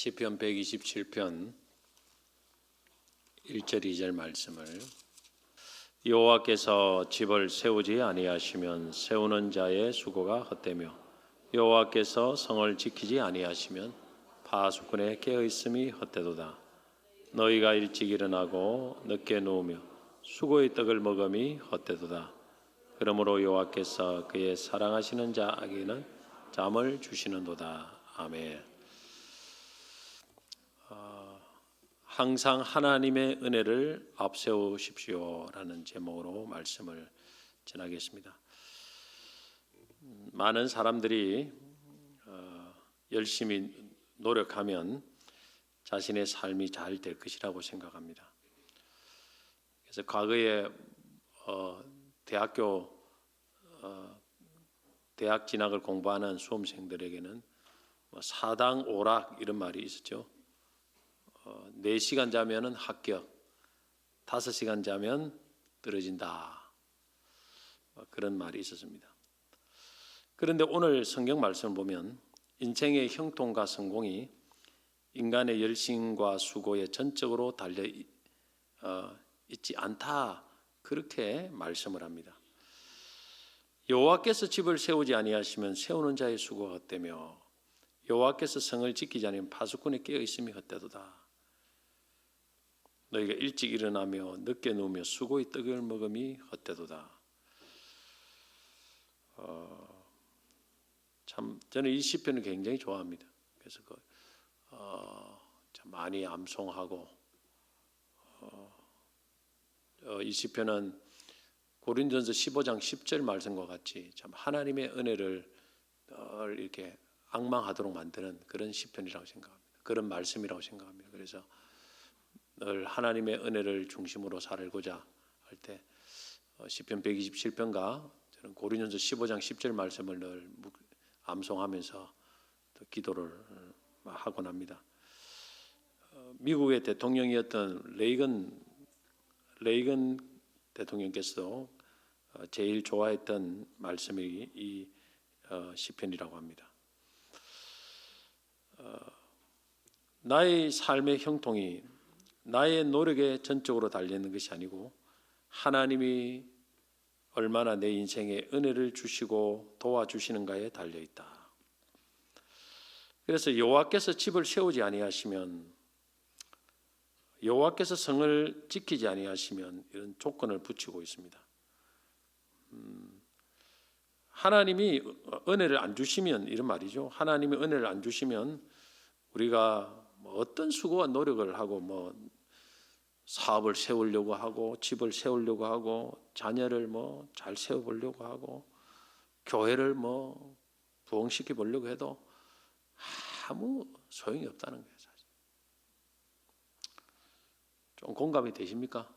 시편 127편 1절 2절 말씀을 여호와께서 집을 세우지 아니하시면 세우는 자의 수고가 헛되며 여호와께서 성을 지키지 아니하시면 파수꾼의 깨어있음이 헛되도다. 너희가 일찍 일어나고 늦게 누우며 수고의 떡을 먹음이 헛되도다. 그러므로 여호와께서 그의 사랑하시는 자에게는 잠을 주시는도다. 아멘. 항상 하나님의 은혜를 앞세우십시오라는 제목으로 말씀을 전하겠습니다. 많은 사람들이 열심히 노력하면 자신의 삶이 잘 될 것이라고 생각합니다. 그래서 과거에 대학 진학을 공부하는 수험생들에게는 사당 오락 이런 말이 있었죠. 4시간 자면은 합격, 5시간 자면 떨어진다. 그런 말이 있었습니다. 그런데 오늘 성경 말씀을 보면 인생의 형통과 성공이 인간의 열심과 수고에 전적으로 달려 있지 않다. 그렇게 말씀을 합니다. 여호와께서 집을 세우지 아니하시면 세우는 자의 수고가 헛되며 여호와께서 성을 지키지 않으면 파수꾼의 깨어 있음이 헛되도다. 너희가 일찍 일어나며 늦게 누우며 수고의 떡을 먹음이 헛되도다. 참 저는 이 시편을 굉장히 좋아합니다. 그래서 참 많이 암송하고 이 시편은 고린도전서 15장 10절 말씀과 같이 참 하나님의 은혜를 이렇게 앙망하도록 만드는 그런 시편이라고 생각합니다. 그런 말씀이라고 생각합니다. 그래서 늘 하나님의 은혜를 중심으로 살고자 할 때 시편 127편과 저는 고린도전서 15장 10절 말씀을 늘 암송하면서 또 기도를 하곤 합니다. 미국의 대통령이었던 레이건 대통령께서도 제일 좋아했던 말씀이 이 시편이라고 합니다. 나의 삶의 형통이 나의 노력에 전적으로 달려있는 것이 아니고 하나님이 얼마나 내 인생에 은혜를 주시고 도와주시는가에 달려있다. 그래서 여호와께서 집을 세우지 아니하시면, 여호와께서 성을 지키지 아니하시면 이런 조건을 붙이고 있습니다. 하나님이 은혜를 안 주시면, 이런 말이죠. 하나님이 은혜를 안 주시면 우리가 어떤 수고와 노력을 하고 사업을 세우려고 하고 집을 세우려고 하고 자녀를 잘 세워보려고 하고 교회를 부흥시켜 보려고 해도 아무 소용이 없다는 거예요. 사실. 좀 공감이 되십니까?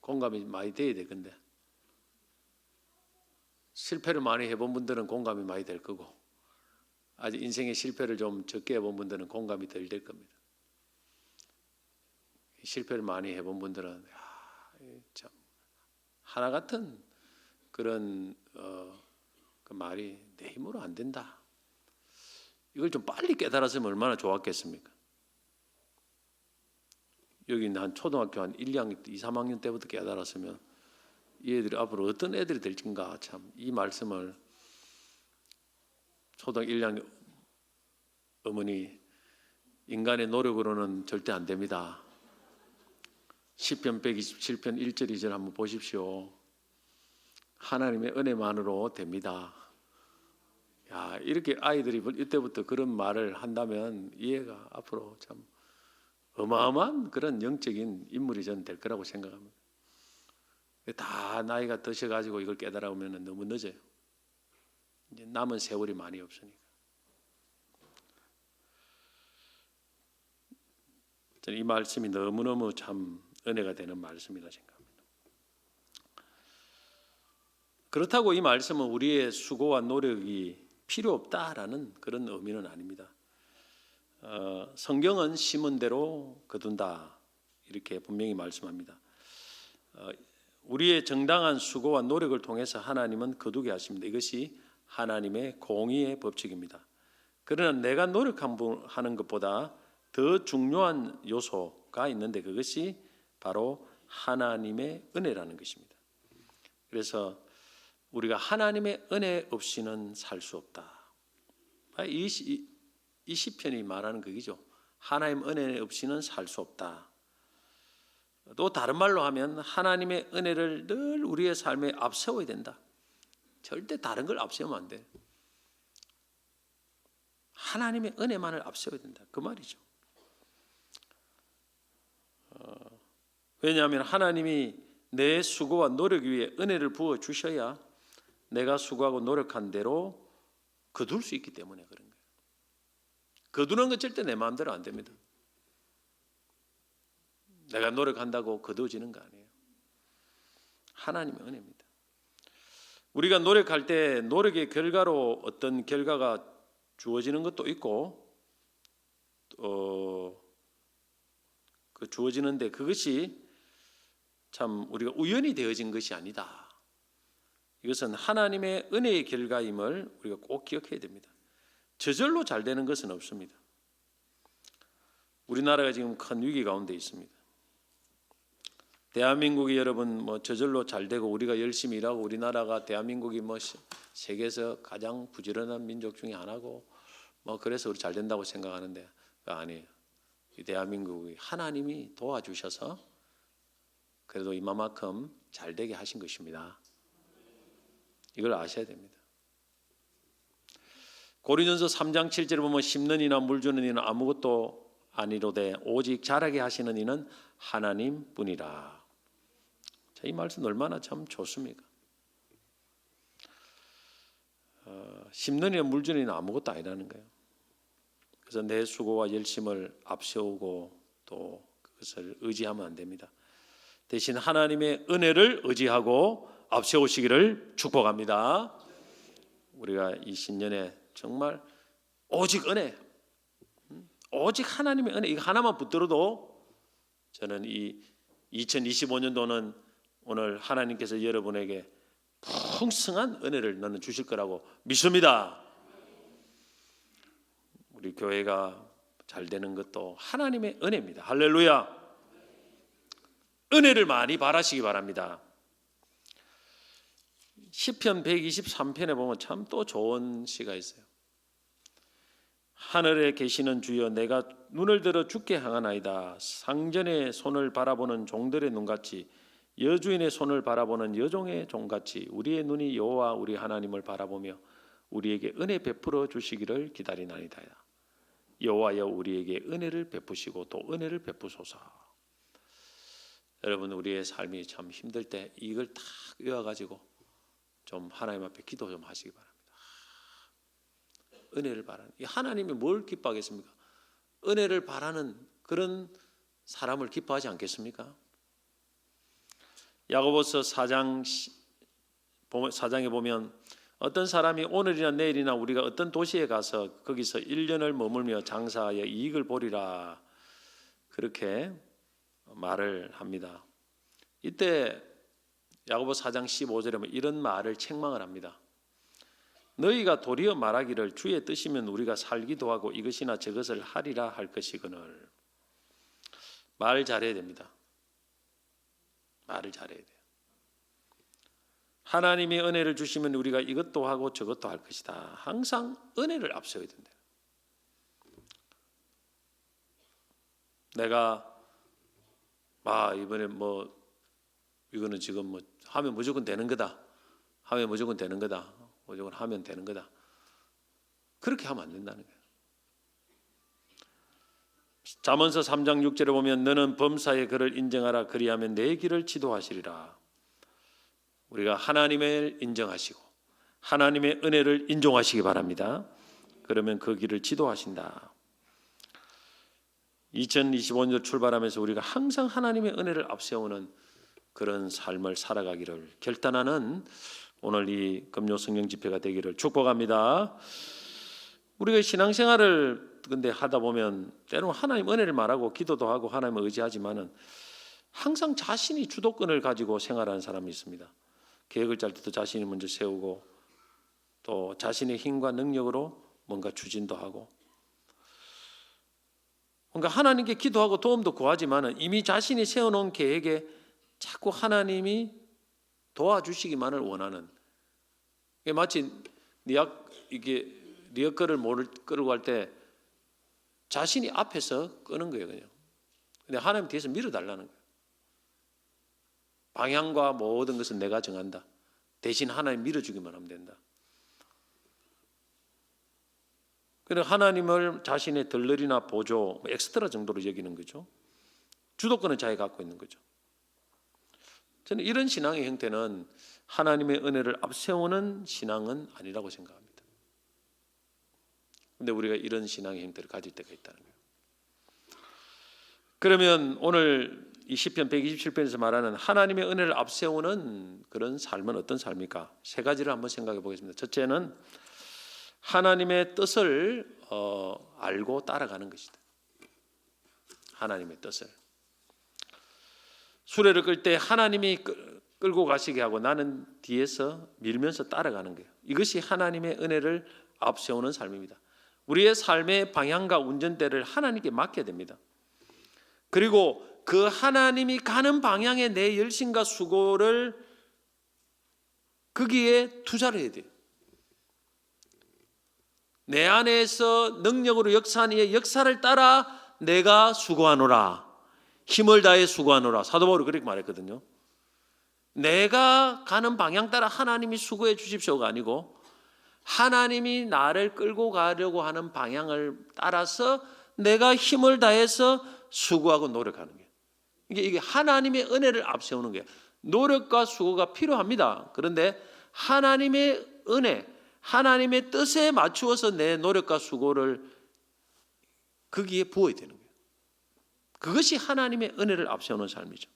공감이 많이 돼야 돼. 근데 실패를 많이 해본 분들은 공감이 많이 될 거고 아직 인생의 실패를 좀 적게 해본 분들은 공감이 덜 될 겁니다. 실패를 많이 해본 분들은 참 하나 같은 그런 그 말이 내 힘으로 안 된다. 이걸 좀 빨리 깨달았으면 얼마나 좋았겠습니까? 여기 한 초등학교 한 1, 2학년, 2, 3학년 때부터 깨달았으면 이 애들이 앞으로 어떤 애들이 될진가 참 이 말씀을 초등학교 1, 2학년 어머니 인간의 노력으로는 절대 안 됩니다. 시편 127편 1절 2절 한번 보십시오. 하나님의 은혜만으로 됩니다. 야, 이렇게 아이들이 이때부터 그런 말을 한다면 이 애가 앞으로 참 어마어마한 그런 영적인 인물이 저는 될 거라고 생각합니다. 다 나이가 드셔가지고 이걸 깨달아오면 너무 늦어요. 이제 남은 세월이 많이 없으니까. 저는 이 말씀이 너무너무 참 은혜가 되는 말씀이라 생각합니다. 그렇다고 이 말씀은 우리의 수고와 노력이 필요 없다라는 그런 의미는 아닙니다. 성경은 심은 대로 거둔다 이렇게 분명히 말씀합니다. 우리의 정당한 수고와 노력을 통해서 하나님은 거두게 하십니다. 이것이 하나님의 공의의 법칙입니다. 그러나 내가 노력하는 것보다 더 중요한 요소가 있는데 그것이 바로 하나님의 은혜라는 것입니다. 그래서 우리가 하나님의 은혜 없이는 살 수 없다. 이 시편이 말하는 그기죠. 하나님 은혜 없이는 살 수 없다. 또 다른 말로 하면 하나님의 은혜를 늘 우리의 삶에 앞세워야 된다. 절대 다른 걸 앞세우면 안 돼. 하나님의 은혜만을 앞세워야 된다. 그 말이죠. 왜냐하면 하나님이 내 수고와 노력 위에 은혜를 부어 주셔야 내가 수고하고 노력한 대로 거둘 수 있기 때문에 그런 거예요. 거두는 건 절대 내 마음대로 안 됩니다. 내가 노력한다고 거두어지는 거 아니에요. 하나님의 은혜입니다. 우리가 노력할 때 노력의 결과로 어떤 결과가 주어지는 것도 있고 주어지는데 그것이 참 우리가 우연히 되어진 것이 아니다. 이것은 하나님의 은혜의 결과임을 우리가 꼭 기억해야 됩니다. 저절로 잘 되는 것은 없습니다. 우리나라가 지금 큰 위기 가운데 있습니다. 대한민국이 여러분 저절로 잘 되고 우리가 열심히 일하고 우리나라가 대한민국이 세계에서 가장 부지런한 민족 중에 하나고 그래서 우리 잘 된다고 생각하는데 아니에요. 이 대한민국이 하나님이 도와주셔서 그래도 이만큼 잘 되게 하신 것입니다. 이걸 아셔야 됩니다. 고린도전서 3장 7절에 보면 심는 이나 물 주는 이는 아무것도 아니로되 오직 자라게 하시는 이는 하나님뿐이라. 자, 이 말씀 얼마나 참 좋습니까? 심는 이나 물 주는 이는 아무것도 아니라는 거예요. 그래서 내 수고와 열심을 앞세우고 또 그것을 의지하면 안 됩니다. 대신 하나님의 은혜를 의지하고 앞세우시기를 축복합니다. 우리가 이 신년에 정말 오직 은혜, 오직 하나님의 은혜 이거 하나만 붙들어도 저는 이 2025년도는 오늘 하나님께서 여러분에게 풍성한 은혜를 너는 주실 거라고 믿습니다. 우리 교회가 잘 되는 것도 하나님의 은혜입니다. 할렐루야. 은혜를 많이 바라시기 바랍니다. 시편 123편에 보면 참 또 좋은 시가 있어요. 하늘에 계시는 주여 내가 눈을 들어 주께 향하나이다. 상전의 손을 바라보는 종들의 눈같이 여주인의 손을 바라보는 여종의 종같이 우리의 눈이 여호와 우리 하나님을 바라보며 우리에게 은혜 베풀어 주시기를 기다리나이다. 여호와여 우리에게 은혜를 베푸시고 또 은혜를 베푸소서. 여러분 우리의 삶이 참 힘들 때 이걸 딱 외워가지고 좀 하나님 앞에 기도 좀 하시기 바랍니다. 은혜를 바라는 하나님이 뭘 기뻐하겠습니까? 은혜를 바라는 그런 사람을 기뻐하지 않겠습니까? 야고보서 4장에 보면 어떤 사람이 오늘이나 내일이나 우리가 어떤 도시에 가서 거기서 1년을 머물며 장사하여 이익을 보리라 그렇게 말을 합니다. 이때 야고보 4장 15절에 이런 말을 책망을 합니다. 너희가 도리어 말하기를 주의 뜻이면 우리가 살기도 하고 이것이나 저것을 하리라 할 것이거늘. 말 잘해야 됩니다. 말을 잘해야 돼요. 하나님이 은혜를 주시면 우리가 이것도 하고 저것도 할 것이다. 항상 은혜를 앞세워야 된다. 내가 이번에 이거는 지금 하면 무조건 되는 거다. 하면 무조건 되는 거다. 무조건 하면 되는 거다. 그렇게 하면 안 된다는 거예요. 잠언서 3장 6절에 보면 너는 범사의 그를 인정하라 그리하면 내 길을 지도하시리라. 우리가 하나님을 인정하시고 하나님의 은혜를 인정하시기 바랍니다. 그러면 그 길을 지도하신다. 2025년 출발하면서 우리가 항상 하나님의 은혜를 앞세우는 그런 삶을 살아가기를 결단하는 오늘 이 금요 성령 집회가 되기를 축복합니다. 우리가 신앙생활을 근데 하다 보면 때로는 하나님 은혜를 말하고 기도도 하고 하나님을 의지하지만은 항상 자신이 주도권을 가지고 생활하는 사람이 있습니다. 계획을 짤 때도 자신이 먼저 세우고 또 자신의 힘과 능력으로 뭔가 추진도 하고, 뭔가 하나님께 기도하고 도움도 구하지만 이미 자신이 세워놓은 계획에 자꾸 하나님이 도와주시기만을 원하는, 이게 마치 리어커를 끌고 갈 때 자신이 앞에서 끄는 거예요, 그냥. 근데 하나님 뒤에서 밀어달라는 거예요. 방향과 모든 것은 내가 정한다. 대신 하나님 밀어주기만 하면 된다. 그래서 하나님을 자신의 덜러리나 보조, 엑스트라 정도로 여기는 거죠. 주도권은 자기가 갖고 있는 거죠. 저는 이런 신앙의 형태는 하나님의 은혜를 앞세우는 신앙은 아니라고 생각합니다. 그런데 우리가 이런 신앙의 형태를 가질 때가 있다는 거예요. 그러면 오늘 이 시편 127편에서 말하는 하나님의 은혜를 앞세우는 그런 삶은 어떤 삶입니까? 세 가지를 한번 생각해 보겠습니다. 첫째는 하나님의 뜻을 알고 따라가는 것이다. 하나님의 뜻을. 수레를 끌 때 하나님이 끌고 가시게 하고 나는 뒤에서 밀면서 따라가는 거예요. 이것이 하나님의 은혜를 앞세우는 삶입니다. 우리의 삶의 방향과 운전대를 하나님께 맡겨야 됩니다. 그리고 그 하나님이 가는 방향에 내 열심과 수고를 거기에 투자를 해야 돼요. 내 안에서 능력으로 역사한 이의 역사를 따라 내가 수고하노라. 힘을 다해 수고하노라. 사도 바울이 그렇게 말했거든요. 내가 가는 방향 따라 하나님이 수고해 주십시오가 아니고 하나님이 나를 끌고 가려고 하는 방향을 따라서 내가 힘을 다해서 수고하고 노력하는 거예요. 이게 하나님의 은혜를 앞세우는 거예요. 노력과 수고가 필요합니다. 그런데 하나님의 은혜, 하나님의 뜻에 맞추어서 내 노력과 수고를 거기에 부어야 되는 거예요. 그것이 하나님의 은혜를 앞세우는 삶이죠.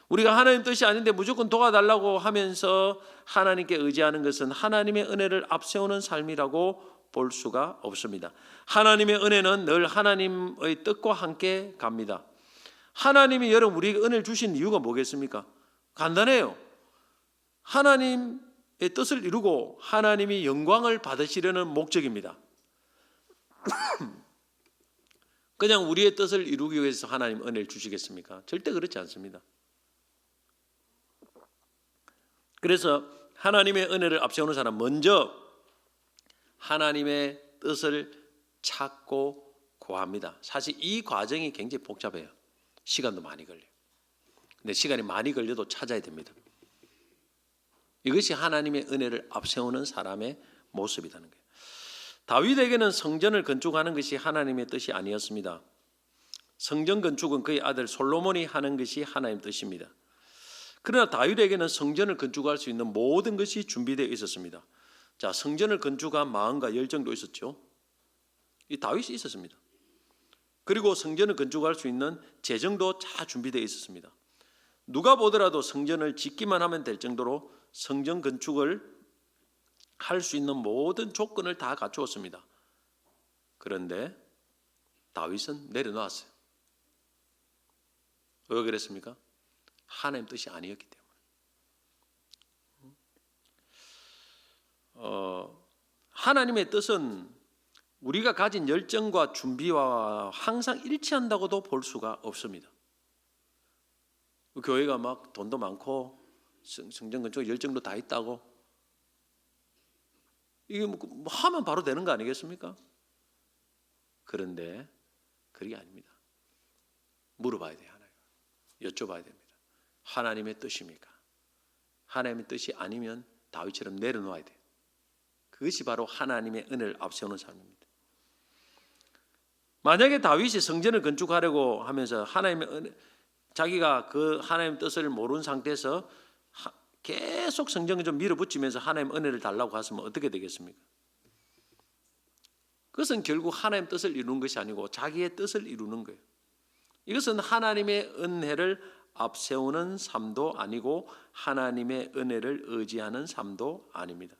우리가 하나님 뜻이 아닌데 무조건 도와달라고 하면서 하나님께 의지하는 것은 하나님의 은혜를 앞세우는 삶이라고 볼 수가 없습니다. 하나님의 은혜는 늘 하나님의 뜻과 함께 갑니다. 하나님이 여러분 우리에게 은혜를 주신 이유가 뭐겠습니까? 간단해요. 하나님의 뜻을 이루고 하나님이 영광을 받으시려는 목적입니다. 그냥 우리의 뜻을 이루기 위해서 하나님 은혜를 주시겠습니까? 절대 그렇지 않습니다. 그래서 하나님의 은혜를 앞세우는 사람 먼저 하나님의 뜻을 찾고 구합니다. 사실 이 과정이 굉장히 복잡해요. 시간도 많이 걸려요. 근데 시간이 많이 걸려도 찾아야 됩니다. 이것이 하나님의 은혜를 앞세우는 사람의 모습이라는 거예요. 다윗에게는 성전을 건축하는 것이 하나님의 뜻이 아니었습니다. 성전 건축은 그의 아들 솔로몬이 하는 것이 하나님의 뜻입니다. 그러나 다윗에게는 성전을 건축할 수 있는 모든 것이 준비되어 있었습니다. 자, 성전을 건축한 마음과 열정도 있었죠. 이 다윗이 있었습니다. 그리고 성전을 건축할 수 있는 재정도 다 준비되어 있었습니다. 누가 보더라도 성전을 짓기만 하면 될 정도로 성전 건축을 할 수 있는 모든 조건을 다 갖추었습니다. 그런데 다윗은 내려놓았어요. 왜 그랬습니까? 하나님 뜻이 아니었기 때문에. 하나님의 뜻은 우리가 가진 열정과 준비와 항상 일치한다고도 볼 수가 없습니다. 교회가 막 돈도 많고 성전 건축 열정도 다 있다고 이게 뭐 하면 바로 되는 거 아니겠습니까? 그런데 그게 아닙니다. 물어봐야 돼요. 하나님. 여쭤봐야 됩니다. 하나님의 뜻입니까? 하나님의 뜻이 아니면 다윗처럼 내려놓아야 돼요. 그것이 바로 하나님의 은혜를 앞세우는 삶입니다. 만약에 다윗이 성전을 건축하려고 하면서 하나님의 은혜, 자기가 그 하나님의 뜻을 모르는 상태에서 계속 성전을 좀 밀어붙이면서 하나님의 은혜를 달라고 하시면 어떻게 되겠습니까? 그것은 결국 하나님의 뜻을 이루는 것이 아니고 자기의 뜻을 이루는 거예요. 이것은 하나님의 은혜를 앞세우는 삶도 아니고 하나님의 은혜를 의지하는 삶도 아닙니다.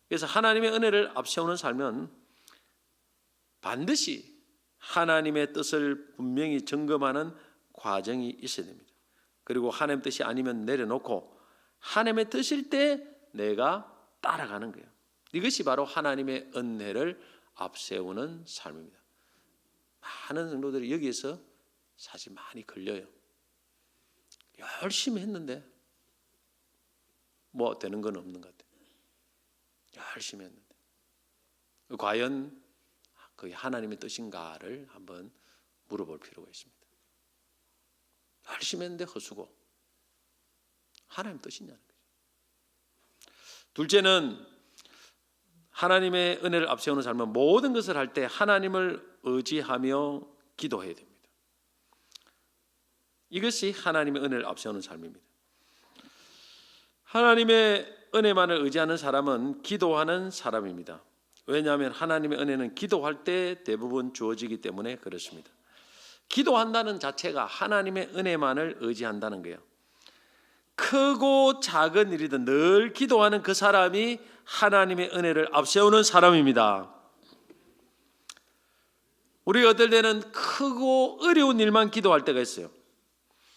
그래서 하나님의 은혜를 앞세우는 삶은 반드시 하나님의 뜻을 분명히 점검하는 과정이 있어야 됩니다. 그리고 하나님의 뜻이 아니면 내려놓고 하나님의 뜻일 때 내가 따라가는 거예요. 이것이 바로 하나님의 은혜를 앞세우는 삶입니다. 많은 성도들이 여기에서 사실 많이 걸려요. 열심히 했는데 뭐 되는 건 없는 것 같아요. 열심히 했는데 과연 그게 하나님의 뜻인가를 한번 물어볼 필요가 있습니다. 열심히 했는데 헛수고 하나님 뜻이냐는 거죠. 둘째는 하나님의 은혜를 앞세우는 삶은 모든 것을 할 때 하나님을 의지하며 기도해야 됩니다. 이것이 하나님의 은혜를 앞세우는 삶입니다. 하나님의 은혜만을 의지하는 사람은 기도하는 사람입니다. 왜냐하면 하나님의 은혜는 기도할 때 대부분 주어지기 때문에 그렇습니다. 기도한다는 자체가 하나님의 은혜만을 의지한다는 거예요. 크고 작은 일이든 늘 기도하는 그 사람이 하나님의 은혜를 앞세우는 사람입니다. 우리가 어떨 때는 크고 어려운 일만 기도할 때가 있어요.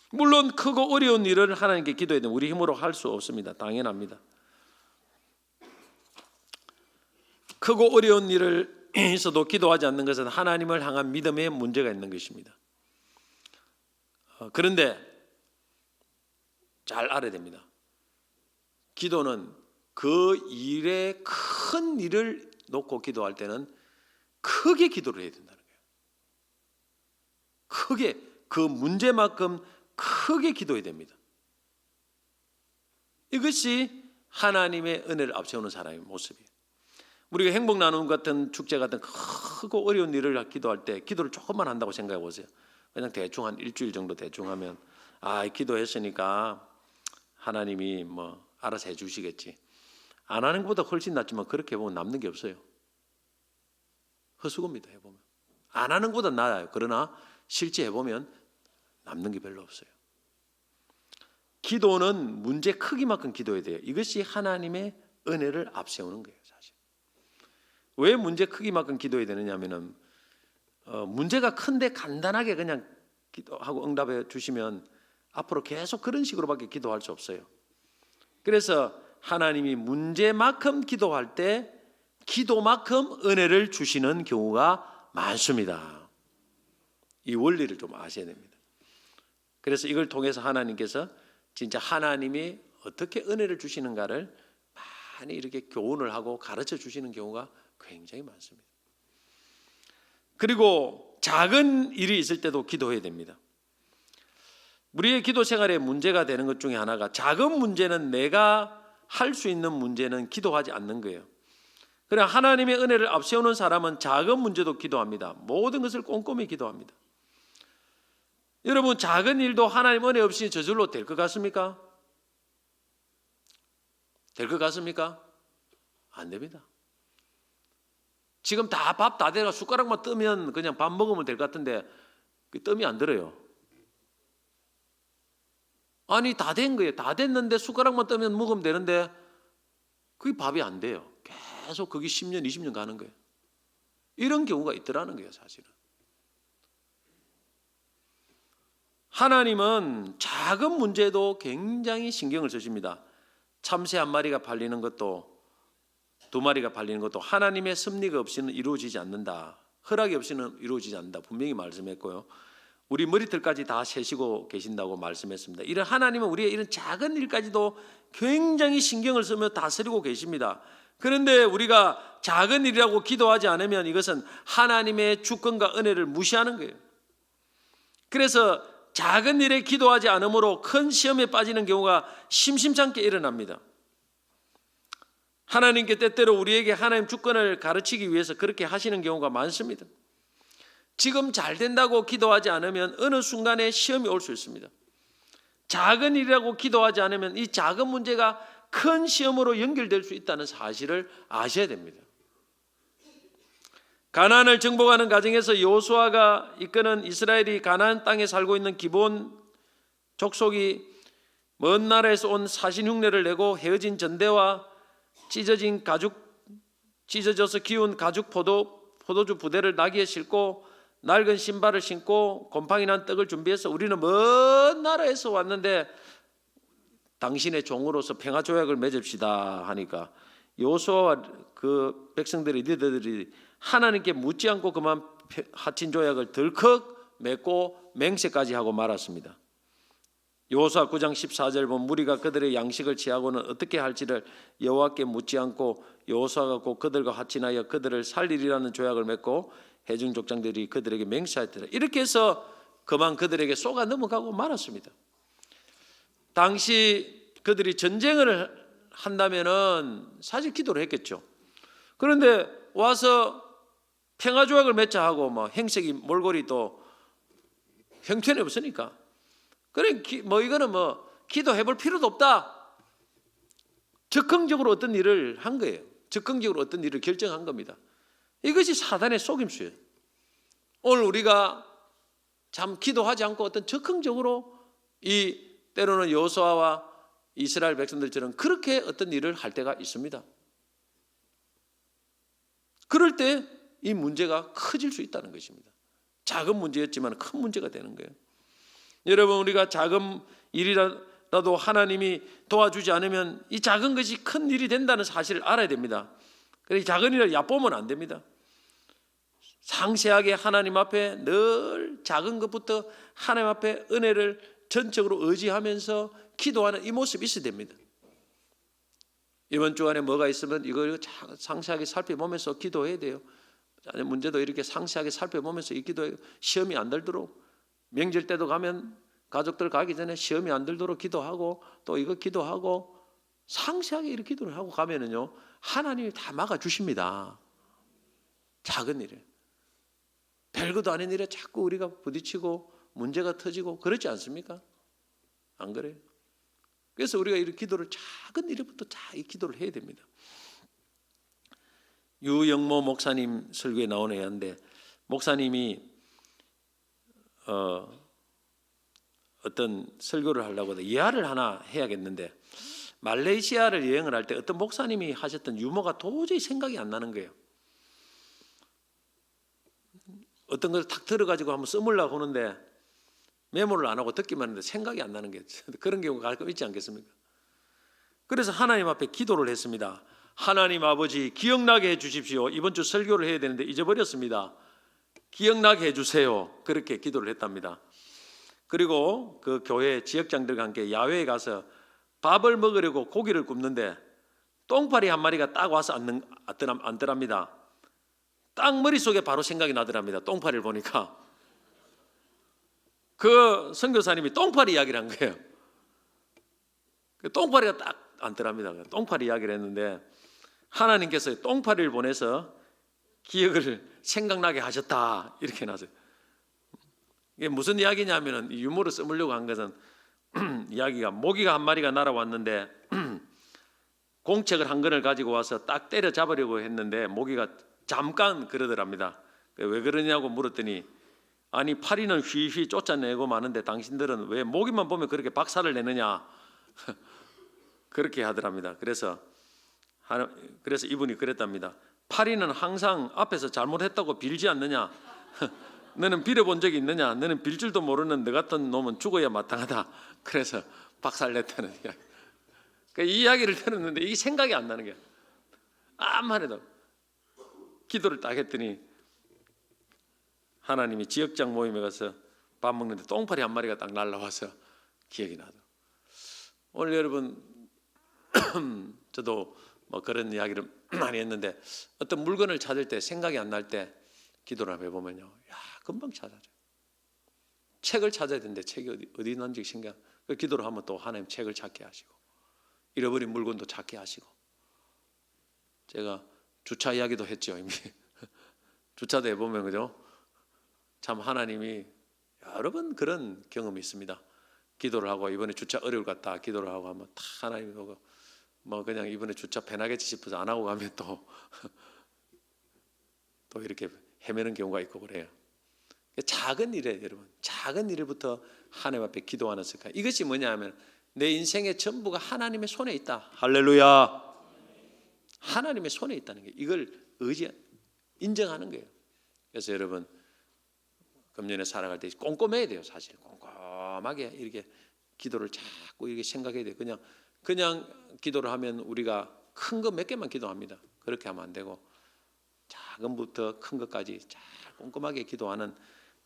물론 크고 어려운 일을 하나님께 기도해야 되면 우리 힘으로 할 수 없습니다. 당연합니다. 크고 어려운 일을 있어도 기도하지 않는 것은 하나님을 향한 믿음에 문제가 있는 것입니다. 그런데 잘 알아야 됩니다. 기도는 그 일에 큰 일을 놓고 기도할 때는 크게 기도를 해야 된다는 거예요. 크게 그 문제만큼 크게 기도해야 됩니다. 이것이 하나님의 은혜를 앞세우는 사람의 모습이에요. 우리가 행복 나눔 같은 축제 같은 크고 어려운 일을 기도할 때 기도를 조금만 한다고 생각해 보세요. 그냥 대충 한 일주일 정도 대충 하면 기도했으니까 하나님이 뭐 알아서 해주시겠지. 안 하는 것보다 훨씬 낫지만 그렇게 보면 남는 게 없어요. 헛수고입니다. 해보면 안 하는 것보다 나아요. 그러나 실제 해보면 남는 게 별로 없어요. 기도는 문제 크기만큼 기도해야 돼요. 이것이 하나님의 은혜를 앞세우는 거예요. 사실 왜 문제 크기만큼 기도해야 되느냐 하면은 문제가 큰데 간단하게 그냥 기도하고 응답해 주시면 앞으로 계속 그런 식으로밖에 기도할 수 없어요. 그래서 하나님이 문제만큼 기도할 때 기도만큼 은혜를 주시는 경우가 많습니다. 이 원리를 좀 아셔야 됩니다. 그래서 이걸 통해서 하나님께서 진짜 하나님이 어떻게 은혜를 주시는가를 많이 이렇게 교훈을 하고 가르쳐 주시는 경우가 굉장히 많습니다. 그리고 작은 일이 있을 때도 기도해야 됩니다. 우리의 기도 생활에 문제가 되는 것 중에 하나가 작은 문제는 내가 할 수 있는 문제는 기도하지 않는 거예요. 그래 하나님의 은혜를 앞세우는 사람은 작은 문제도 기도합니다. 모든 것을 꼼꼼히 기도합니다. 여러분 작은 일도 하나님 은혜 없이 저절로 될 것 같습니까? 될 것 같습니까? 안 됩니다. 지금 다 밥 다 돼가 숟가락만 뜨면 그냥 밥 먹으면 될 것 같은데 그 뜸이 안 들어요. 아니 다 된 거예요. 다 됐는데 숟가락만 뜨면 먹으면 되는데 그게 밥이 안 돼요. 계속 그게 10년 20년 가는 거예요. 이런 경우가 있더라는 거예요. 사실은 하나님은 작은 문제도 굉장히 신경을 쓰십니다. 참새 한 마리가 팔리는 것도 두 마리가 팔리는 것도 하나님의 섭리가 없이는 이루어지지 않는다. 허락이 없이는 이루어지지 않는다. 분명히 말씀했고요. 우리 머리털까지 다 세시고 계신다고 말씀했습니다. 이런 하나님은 우리의 이런 작은 일까지도 굉장히 신경을 쓰며 다스리고 계십니다. 그런데 우리가 작은 일이라고 기도하지 않으면 이것은 하나님의 주권과 은혜를 무시하는 거예요. 그래서 작은 일에 기도하지 않으므로 큰 시험에 빠지는 경우가 심심찮게 일어납니다. 하나님께 때때로 우리에게 하나님 주권을 가르치기 위해서 그렇게 하시는 경우가 많습니다. 지금 잘 된다고 기도하지 않으면 어느 순간에 시험이 올 수 있습니다. 작은 일이라고 기도하지 않으면 이 작은 문제가 큰 시험으로 연결될 수 있다는 사실을 아셔야 됩니다. 가나안을 정복하는 과정에서 여호수아가 이끄는 이스라엘이 가나안 땅에 살고 있는 기본 족속이 먼 나라에서 온 사신 흉내를 내고 헤어진 전대와 찢어져서 기운 가죽 포도주 부대를 나귀에 싣고 낡은 신발을 신고 곰팡이 난 떡을 준비해서 우리는 먼 나라에서 왔는데 당신의 종으로서 평화 조약을 맺읍시다 하니까 여호수아와 그 백성들이 리더들이 하나님께 묻지 않고 그만 하친 조약을 덜컥 맺고 맹세까지 하고 말았습니다. 여호수아 9장 14절 보면 무리가 그들의 양식을 취하고는 어떻게 할지를 여호와께 묻지 않고 여호수아가 곧 그들과 하친하여 그들을 살리리라는 조약을 맺고 회중 족장들이 그들에게 맹세하였더라. 이렇게 해서 그만 그들에게 쏘가 넘어가고 말았습니다. 당시 그들이 전쟁을 한다면은 사실 기도를 했겠죠. 그런데 와서 평화조약을 맺자 하고 뭐 행색이 몰골이 또 형편이 없으니까 그래 이거는 기도해 볼 필요도 없다. 적극적으로 어떤 일을 한 거예요. 적극적으로 어떤 일을 결정한 겁니다. 이것이 사단의 속임수예요. 오늘 우리가 참 기도하지 않고 어떤 적극적으로 때로는 여호수아와 이스라엘 백성들처럼 그렇게 어떤 일을 할 때가 있습니다. 그럴 때 이 문제가 커질 수 있다는 것입니다. 작은 문제였지만 큰 문제가 되는 거예요. 여러분, 우리가 작은 일이라도 하나님이 도와주지 않으면 이 작은 것이 큰 일이 된다는 사실을 알아야 됩니다. 그래서 작은 일을 얕보면 안 됩니다. 상세하게 하나님 앞에 늘 작은 것부터 하나님 앞에 은혜를 전적으로 의지하면서 기도하는 이 모습이 있어야 됩니다. 이번 주간에 뭐가 있으면 이걸 상세하게 살펴보면서 기도해야 돼요. 문제도 이렇게 상세하게 살펴보면서 이 기도해요. 시험이 안 들도록, 명절 때도 가면 가족들 가기 전에 시험이 안 들도록 기도하고 또 이거 기도하고 상세하게 이렇게 기도를 하고 가면은요, 하나님이 다 막아주십니다. 작은 일에, 별것도 아닌 일에 자꾸 우리가 부딪히고 문제가 터지고 그렇지 않습니까? 안 그래요? 그래서 우리가 이 기도를 작은 일부터 이 기도를 해야 됩니다. 유영모 목사님 설교에 나오는 애인데, 목사님이 어떤 설교를 하려고 예화를 하나 해야겠는데, 말레이시아를 여행을 할 때 어떤 목사님이 하셨던 유머가 도저히 생각이 안 나는 거예요. 어떤 것을 탁 들어가지고 한번 써보려고 하는데 메모를 안 하고 듣기만 하는데 생각이 안 나는 게 그런 경우가 가끔 있지 않겠습니까? 그래서 하나님 앞에 기도를 했습니다. 하나님 아버지, 기억나게 해주십시오. 이번 주 설교를 해야 되는데 잊어버렸습니다. 기억나게 해주세요. 그렇게 기도를 했답니다. 그리고 그 교회 지역장들과 함께 야외에 가서 밥을 먹으려고 고기를 굽는데 똥파리 한 마리가 딱 와서 앉더랍니다. 딱 머릿속에 바로 생각이 나더랍니다. 똥파리를 보니까. 그 선교사님이 똥파리 이야기를 한 거예요. 그 똥파리가 딱 앉더랍니다. 똥파리 이야기를 했는데 하나님께서 똥파리를 보내서 기억을 생각나게 하셨다, 이렇게 나왔어요. 이게 무슨 이야기냐면은 유머를 써보려고 한 것은 이야기가 모기가 한 마리가 날아왔는데 공책을 한 권을 가지고 와서 딱 때려잡으려고 했는데 모기가 잠깐 그러더랍니다. 왜 그러냐고 물었더니, 아니 파리는 휘휘 쫓아내고 마는데 당신들은 왜 모기만 보면 그렇게 박살을 내느냐 그렇게 하더랍니다. 그래서 이분이 그랬답니다. 파리는 항상 앞에서 잘못했다고 빌지 않느냐? 너는 빌어본 적이 있느냐? 너는 빌 줄도 모르는 너 같은 놈은 죽어야 마땅하다. 그래서 박살냈다는 이야기. 이 이야기를 들었는데 이게 생각이 안 나는 거야. 암만 해도 기도를 딱 했더니 하나님이 지역장 모임에 가서 밥 먹는데 똥파리 한 마리가 딱 날라와서 기억이 나죠. 오늘 여러분 저도 뭐 그런 이야기를 많이 했는데 어떤 물건을 찾을 때 생각이 안 날 때 기도를 해보면요, 금방 찾아져요. 책을 찾아야 되는데 책이 어디 있는지 생각. 기도를 하면 또 하나님 책을 찾게 하시고 잃어버린 물건도 찾게 하시고. 제가 주차 이야기도 했죠 이미. 주차도 해보면 그죠? 참 하나님이 여러 번 그런 경험이 있습니다. 기도를 하고 이번에 주차 어려울 것 같다 기도를 하고 하면 다 하나님이 보고 뭐 그냥 이번에 주차 배나겠지 싶어서 안 하고 가면 또 이렇게 헤매는 경우가 있고 그래요. 작은 일에 여러분, 작은 일부터 하나님 앞에 기도하는 습관. 이것이 뭐냐면 내 인생의 전부가 하나님의 손에 있다. 할렐루야. 하나님의 손에 있다는 게 이걸 인정하는 거예요. 그래서 여러분 금년에 살아갈 때 꼼꼼해야 돼요. 사실 꼼꼼하게 이렇게 기도를 자꾸 이렇게 생각해야 돼요. 그냥 기도를 하면 우리가 큰 거 몇 개만 기도합니다. 그렇게 하면 안 되고 작은부터 큰 것까지 잘 꼼꼼하게 기도하는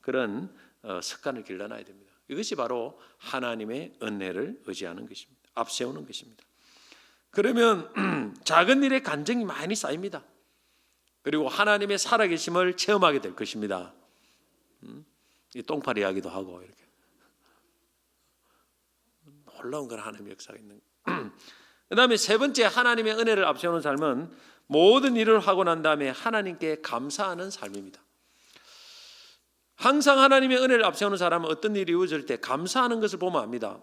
그런 습관을 길러놔야 됩니다. 이것이 바로 하나님의 은혜를 의지하는 것입니다. 앞세우는 것입니다. 그러면 작은 일에 간증이 많이 쌓입니다. 그리고 하나님의 살아계심을 체험하게 될 것입니다. 이 똥파리 이야기도 하고 이렇게 놀라운 건 하나님의 역사가 있는 거예요. 그 다음에 세 번째, 하나님의 은혜를 앞세우는 삶은 모든 일을 하고 난 다음에 하나님께 감사하는 삶입니다. 항상 하나님의 은혜를 앞세우는 사람은 어떤 일이 이루어질 때 감사하는 것을 보면 압니다.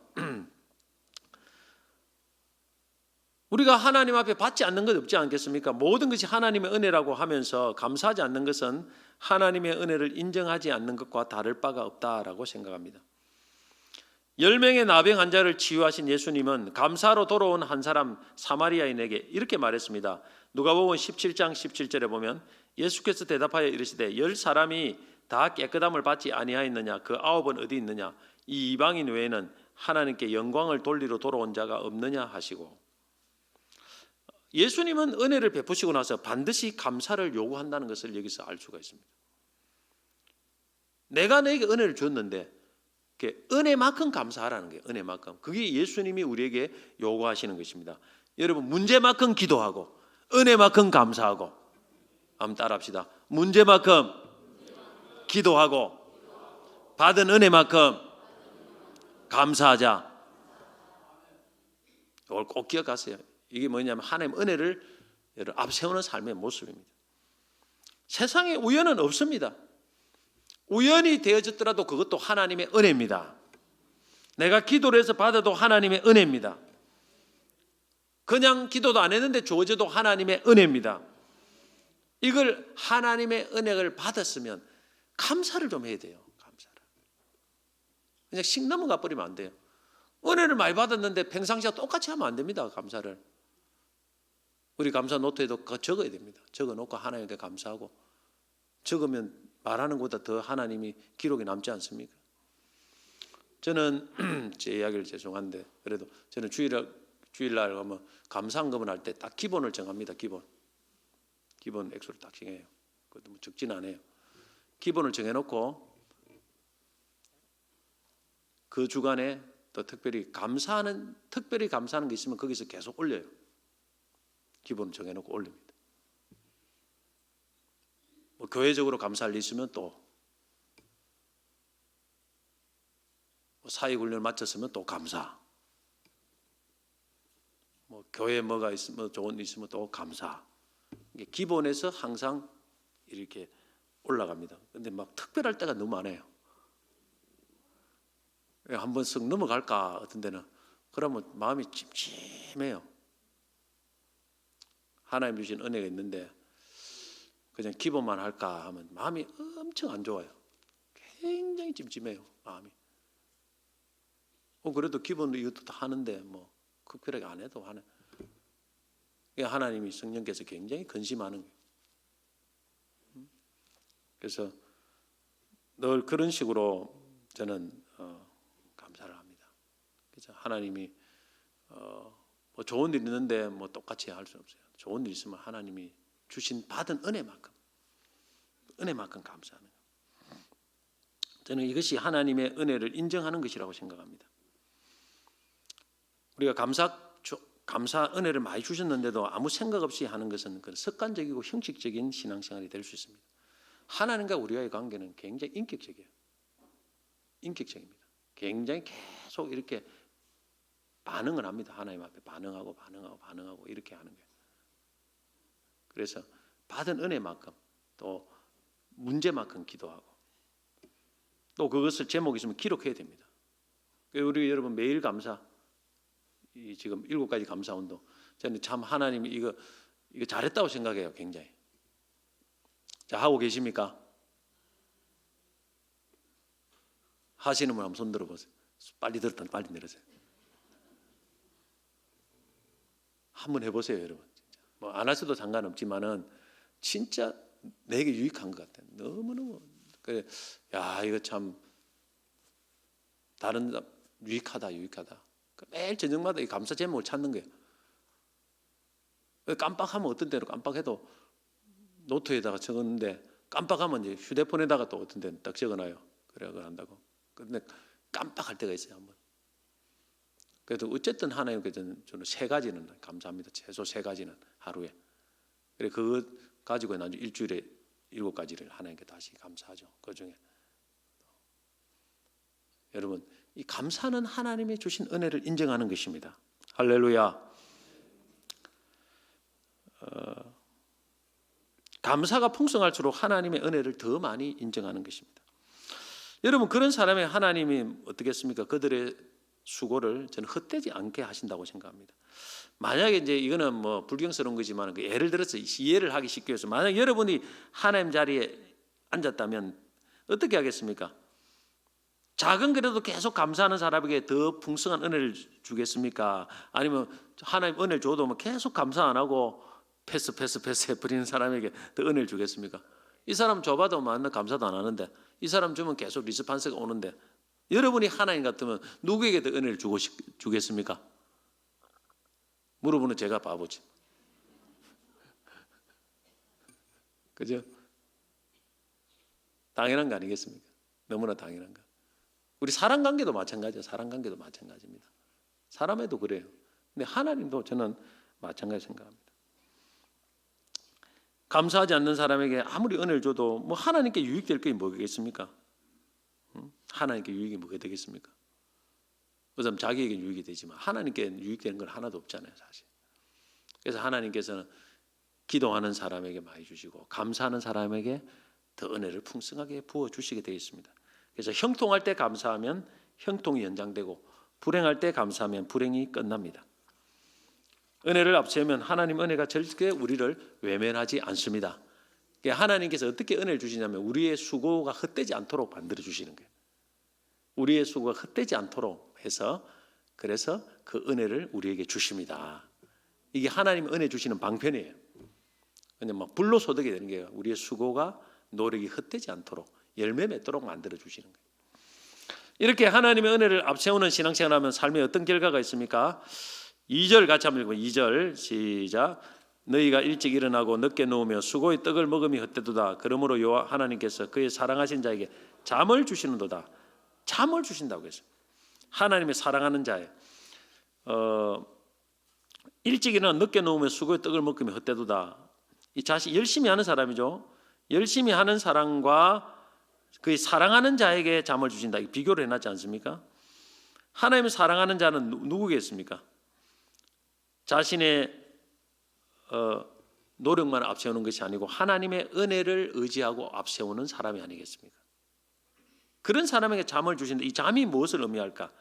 우리가 하나님 앞에 받지 않는 것 없지 않겠습니까? 모든 것이 하나님의 은혜라고 하면서 감사하지 않는 것은 하나님의 은혜를 인정하지 않는 것과 다를 바가 없다라고 생각합니다. 10명의 나병 환자를 치유하신 예수님은 감사로 돌아온 한 사람 사마리아인에게 이렇게 말했습니다. 누가복음 17장 17절에 보면 예수께서 대답하여 이르시되 10사람이 다 깨끗함을 받지 아니하였느냐? 그 9은 어디 있느냐? 이 이방인 외에는 하나님께 영광을 돌리러 돌아온 자가 없느냐 하시고, 예수님은 은혜를 베푸시고 나서 반드시 감사를 요구한다는 것을 여기서 알 수가 있습니다. 내가 너에게 은혜를 줬는데 은혜만큼 감사하라는 거예요. 은혜만큼. 그게 예수님이 우리에게 요구하시는 것입니다. 여러분, 문제만큼 기도하고 은혜만큼 감사하고, 한번 따라합시다. 문제만큼 기도하고 받은 은혜만큼 감사하자. 이걸 꼭 기억하세요. 이게 뭐냐면 하나님의 은혜를 앞세우는 삶의 모습입니다. 세상에 우연은 없습니다. 우연히 되어졌더라도 그것도 하나님의 은혜입니다. 내가 기도를 해서 받아도 하나님의 은혜입니다. 그냥 기도도 안 했는데 주어져도 하나님의 은혜입니다. 이걸 하나님의 은혜를 받았으면 감사를 좀 해야 돼요. 감사를. 그냥 씩 넘어가 버리면 안 돼요. 은혜를 많이 받았는데 평상시와 똑같이 하면 안 됩니다. 감사를. 우리 감사 노트에도 적어야 됩니다. 적어놓고 하나님께 감사하고, 적으면 말하는 것보다 더 하나님이 기록이 남지 않습니까? 저는 제 이야기를 죄송한데 그래도 저는 주일날 하면 감사헌금을 할 때 딱 기본을 정합니다. 기본 액수를 딱 정해요. 그것도 뭐 적지는 않아요. 기본을 정해놓고 그 주간에 또 특별히 감사하는 게 있으면 거기서 계속 올려요. 기본을 정해놓고 올립니다. 뭐 교회적으로 감사할 일 있으면 또 사회훈련을 마쳤으면 또 감사. 뭐 교회 뭐가 있으면 좋은 일 있으면 또 감사. 이게 기본에서 항상 이렇게 올라갑니다. 근데 막 특별할 때가 너무 많아요. 한번 쓱 넘어갈까 어떤 데는 그러면 마음이 찜찜해요. 하나님 주신 은혜가 있는데 그냥 기본만 할까 하면 마음이 엄청 안 좋아요. 굉장히 찜찜해요. 마음이. 그래도 기본도 이것도 다 하는데 뭐 특별하게 안 해도 하네. 하나님이 성령께서 굉장히 근심하는 거예요. 그래서 늘 그런 식으로 저는 감사를 합니다. 그래서 하나님이 뭐 좋은 일 있는데 뭐 똑같이 할 수는 없어요. 좋은 일 있으면 하나님이 주신 받은 은혜만큼 감사하는 거예요. 저는 이것이 하나님의 은혜를 인정하는 것이라고 생각합니다. 우리가 감사 은혜를 많이 주셨는데도 아무 생각 없이 하는 것은 그런 습관적이고 형식적인 신앙생활이 될 수 있습니다. 하나님과 우리와의 관계는 굉장히 인격적이에요. 인격적입니다. 굉장히 계속 이렇게 반응을 합니다. 하나님 앞에 반응하고 이렇게 하는 거예요. 그래서 받은 은혜만큼 또 문제만큼 기도하고 또 그것을 제목이 있으면 기록해야 됩니다. 우리 여러분 매일 감사, 지금 7가지 감사 운동, 저는 참 하나님이 이거 잘했다고 생각해요. 굉장히. 자, 하고 계십니까? 하시는 분 한번 손 들어보세요. 빨리 들었다 빨리 내려세요. 한번 해보세요, 여러분. 뭐 안 하셔도 상관없지만은 진짜 내게 유익한 것 같아요. 너무너무 그래. 야, 이거 참 다른 유익하다. 매일 저녁마다 이 감사 제목을 찾는 거예요. 깜빡하면 어떤 때로 깜빡해도 노트에다가 적었는데 깜빡하면 이제 휴대폰에다가 또 어떤 데는 딱 적어놔요. 그래 한다고. 근데 깜빡할 때가 있어요, 한번. 그래도 어쨌든 하나님께서는 저는 3가지는 감사합니다. 최소 3가지는 하루에. 그래 그거 가지고 나중에 일주일에 7가지를 하나님께 다시 감사하죠. 그 중에 여러분, 이 감사는 하나님이 주신 은혜를 인정하는 것입니다. 할렐루야. 감사가 풍성할수록 하나님의 은혜를 더 많이 인정하는 것입니다. 여러분, 그런 사람의 하나님이 어떻겠습니까? 그들의 수고를 저는 헛되지 않게 하신다고 생각합니다. 만약에 이제 이거는 뭐 불경스러운 거지만 그 예를 들어서 이해를 하기 쉽게 해서 만약 여러분이 하나님 자리에 앉았다면 어떻게 하겠습니까? 작은 그래도 계속 감사하는 사람에게 더 풍성한 은혜를 주겠습니까? 아니면 하나님 은혜를 줘도 뭐 계속 감사 안 하고 패스 해버리는 사람에게 더 은혜를 주겠습니까? 이 사람 줘봐도 만나 감사도 안 하는데 이 사람 주면 계속 리스판스가 오는데 여러분이 하나님 같으면 누구에게 더 은혜를 주겠습니까? 물어보는 제가 바보지. 그죠? 당연한 거 아니겠습니까? 너무나 당연한 거. 우리 사람관계도 마찬가지예요. 사람관계도 마찬가지입니다. 사람에도 그래요. 근데 하나님도 저는 마찬가지 생각합니다. 감사하지 않는 사람에게 아무리 은혜를 줘도 뭐 하나님께 유익될 게 뭐겠습니까? 하나님께 유익이 뭐가 되겠습니까? 그 사람 자기에게 유익이 되지만 하나님께 유익되는 건 하나도 없잖아요, 사실. 그래서 하나님께서는 기도하는 사람에게 많이 주시고 감사하는 사람에게 더 은혜를 풍성하게 부어주시게 되어 있습니다. 그래서 형통할 때 감사하면 형통이 연장되고 불행할 때 감사하면 불행이 끝납니다. 은혜를 앞세우면 하나님 은혜가 절대 우리를 외면하지 않습니다. 하나님께서 어떻게 은혜를 주시냐면 우리의 수고가 헛되지 않도록 만들어 주시는 거예요. 우리의 수고가 헛되지 않도록 해서 그래서 그 은혜를 우리에게 주십니다. 이게 하나님 은혜 주시는 방편이에요. 그냥 막 불로소득이 되는 거예요. 우리의 수고가 노력이 헛되지 않도록 열매 맺도록 만들어 주시는 거예요. 이렇게 하나님의 은혜를 앞세우는 신앙생활하면 삶에 어떤 결과가 있습니까? 2절 같이 한번 읽어보면 2절 시작. 너희가 일찍 일어나고 늦게 누우며 수고의 떡을 먹음이 헛되도다. 그러므로 여호와 하나님께서 그의 사랑하신 자에게 잠을 주시는도다. 잠을 주신다고 했어요. 하나님의 사랑하는 자에 일찍 일어나 늦게 누우며 수고의 떡을 먹음이 헛되도다. 이 자식 열심히 하는 사람이죠. 열심히 하는 사람과 그의 사랑하는 자에게 잠을 주신다. 비교를 해놨지 않습니까? 하나님을 사랑하는 자는 누구겠습니까? 자신의 노력만 앞세우는 것이 아니고 하나님의 은혜를 의지하고 앞세우는 사람이 아니겠습니까? 그런 사람에게 잠을 주신다. 이 잠이 무엇을 의미할까?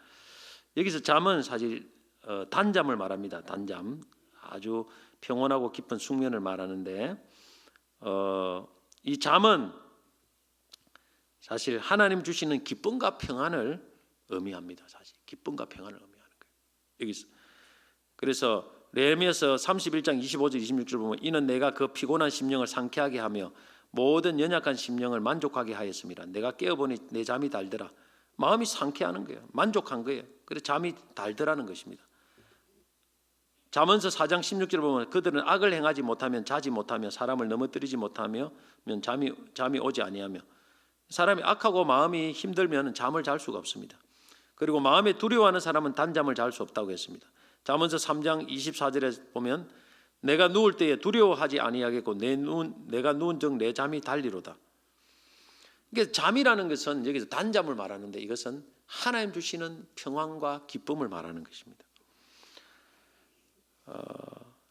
여기서 잠은 사실 단잠을 말합니다. 단잠, 아주 평온하고 깊은 숙면을 말하는데 이 잠은 사실 하나님 주시는 기쁨과 평안을 의미합니다. 사실 기쁨과 평안을 의미하는 거예요. 여기서 그래서 레미야서 31장 25절 26절 보면 이는 내가 그 피곤한 심령을 상쾌하게 하며 모든 연약한 심령을 만족하게 하였습니다. 내가 깨어보니 내 잠이 달더라. 마음이 상쾌하는 거예요. 만족한 거예요. 그래서 잠이 달더라는 것입니다. 잠언서 4장 16절 보면 그들은 악을 행하지 못하면 자지 못하며 사람을 넘어뜨리지 못하면 잠이 오지 아니하며 사람이 악하고 마음이 힘들면 잠을 잘 수가 없습니다. 그리고 마음에 두려워하는 사람은 단잠을 잘 수 없다고 했습니다. 잠언서 3장 24절에 보면 내가 누울 때에 두려워하지 아니하겠고 내가 누운 적 내 잠이 달리로다. 이게 잠이라는 것은 여기서 단잠을 말하는데 이것은 하나님 주시는 평안과 기쁨을 말하는 것입니다.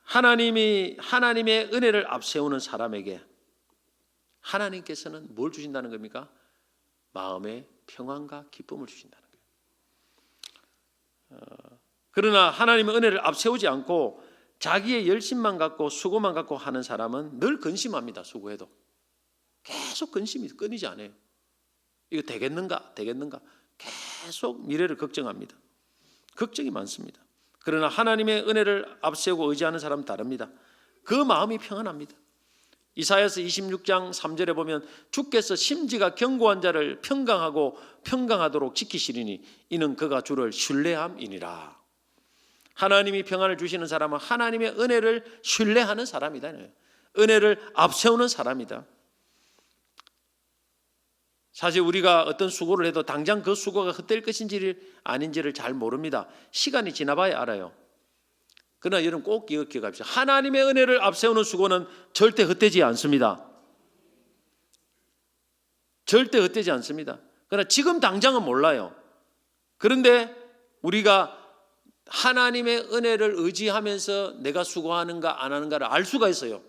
하나님의 은혜를 앞세우는 사람에게 하나님께서는 뭘 주신다는 겁니까? 마음의 평안과 기쁨을 주신다는 거예요. 그러나 하나님의 은혜를 앞세우지 않고 자기의 열심만 갖고 수고만 갖고 하는 사람은 늘 근심합니다. 수고해도 계속 근심이 끊이지 않아요. 이거 되겠는가 계속 미래를 걱정합니다. 걱정이 많습니다. 그러나 하나님의 은혜를 앞세우고 의지하는 사람은 다릅니다. 그 마음이 평안합니다. 이사야서 26장 3절에 보면 주께서 심지가 견고한 자를 평강하도록 지키시리니 이는 그가 주를 신뢰함이니라. 하나님이 평안을 주시는 사람은 하나님의 은혜를 신뢰하는 사람이다. 은혜를 앞세우는 사람이다. 사실 우리가 어떤 수고를 해도 당장 그 수고가 헛될 것인지 아닌지를 잘 모릅니다. 시간이 지나봐야 알아요. 그러나 여러분 꼭 기억합시다. 하나님의 은혜를 앞세우는 수고는 절대 헛되지 않습니다. 절대 헛되지 않습니다. 그러나 지금 당장은 몰라요. 그런데 우리가 하나님의 은혜를 의지하면서 내가 수고하는가 안 하는가를 알 수가 있어요.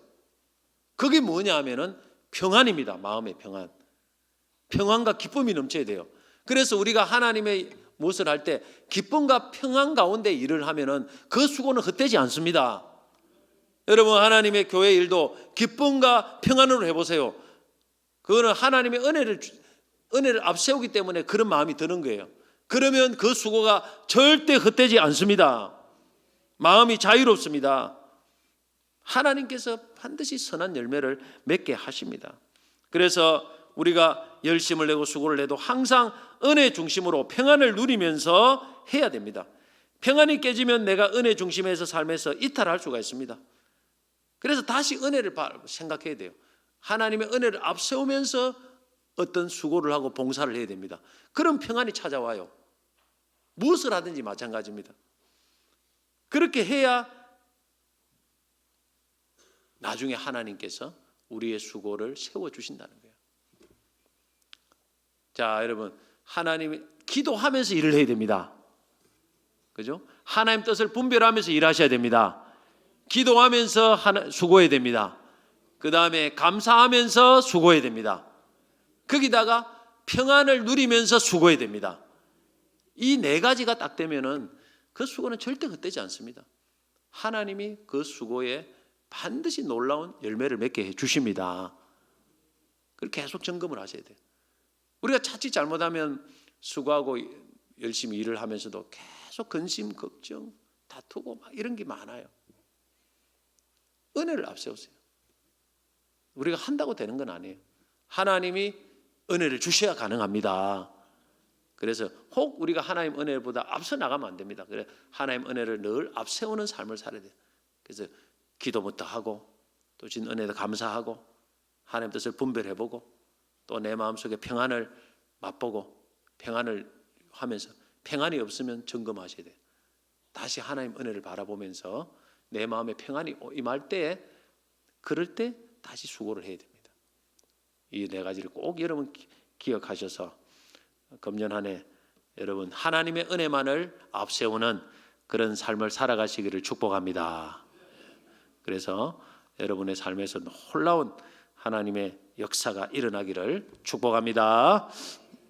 그게 뭐냐 하면은 평안입니다. 마음의 평안. 평안과 기쁨이 넘쳐야 돼요. 그래서 우리가 하나님의 무엇을 할 때 기쁨과 평안 가운데 일을 하면은 그 수고는 헛되지 않습니다. 여러분 하나님의 교회 일도 기쁨과 평안으로 해보세요. 그거는 하나님의 은혜를 앞세우기 때문에 그런 마음이 드는 거예요. 그러면 그 수고가 절대 헛되지 않습니다. 마음이 자유롭습니다. 하나님께서 반드시 선한 열매를 맺게 하십니다. 그래서 우리가 열심을 내고 수고를 해도 항상 은혜 중심으로 평안을 누리면서 해야 됩니다. 평안이 깨지면 내가 은혜 중심에서 삶에서 이탈할 수가 있습니다. 그래서 다시 은혜를 생각해야 돼요. 하나님의 은혜를 앞세우면서 어떤 수고를 하고 봉사를 해야 됩니다. 그런 평안이 찾아와요. 무엇을 하든지 마찬가지입니다. 그렇게 해야 나중에 하나님께서 우리의 수고를 세워주신다는 거예요. 자, 여러분, 하나님이 기도하면서 일을 해야 됩니다. 그죠? 하나님 뜻을 분별하면서 일하셔야 됩니다. 기도하면서 수고해야 됩니다. 그 다음에 감사하면서 수고해야 됩니다. 거기다가 평안을 누리면서 수고해야 됩니다. 이 네 가지가 딱 되면은 그 수고는 절대 헛되지 않습니다. 하나님이 그 수고에 반드시 놀라운 열매를 맺게 해 주십니다. 그걸 계속 점검을 하셔야 돼요. 우리가 자칫 잘못하면 수고하고 열심히 일을 하면서도 계속 근심, 걱정, 다투고 막 이런 게 많아요. 은혜를 앞세우세요. 우리가 한다고 되는 건 아니에요. 하나님이 은혜를 주셔야 가능합니다. 그래서 혹 우리가 하나님 은혜보다 앞서 나가면 안 됩니다. 그래서 하나님 은혜를 늘 앞세우는 삶을 살아야 돼요. 그래서 기도부터 하고 또 진 은혜에 감사하고 하나님 뜻을 분별해보고 또 내 마음속에 평안을 맛보고 평안을 하면서 평안이 없으면 점검하셔야 돼요. 다시 하나님 은혜를 바라보면서 내 마음에 평안이 임할 때에 그럴 때 다시 수고를 해야 됩니다. 이 네 가지를 꼭 여러분 기억하셔서 금년 한 해 여러분 하나님의 은혜만을 앞세우는 그런 삶을 살아가시기를 축복합니다. 그래서 여러분의 삶에서 놀라운 하나님의 역사가 일어나기를 축복합니다.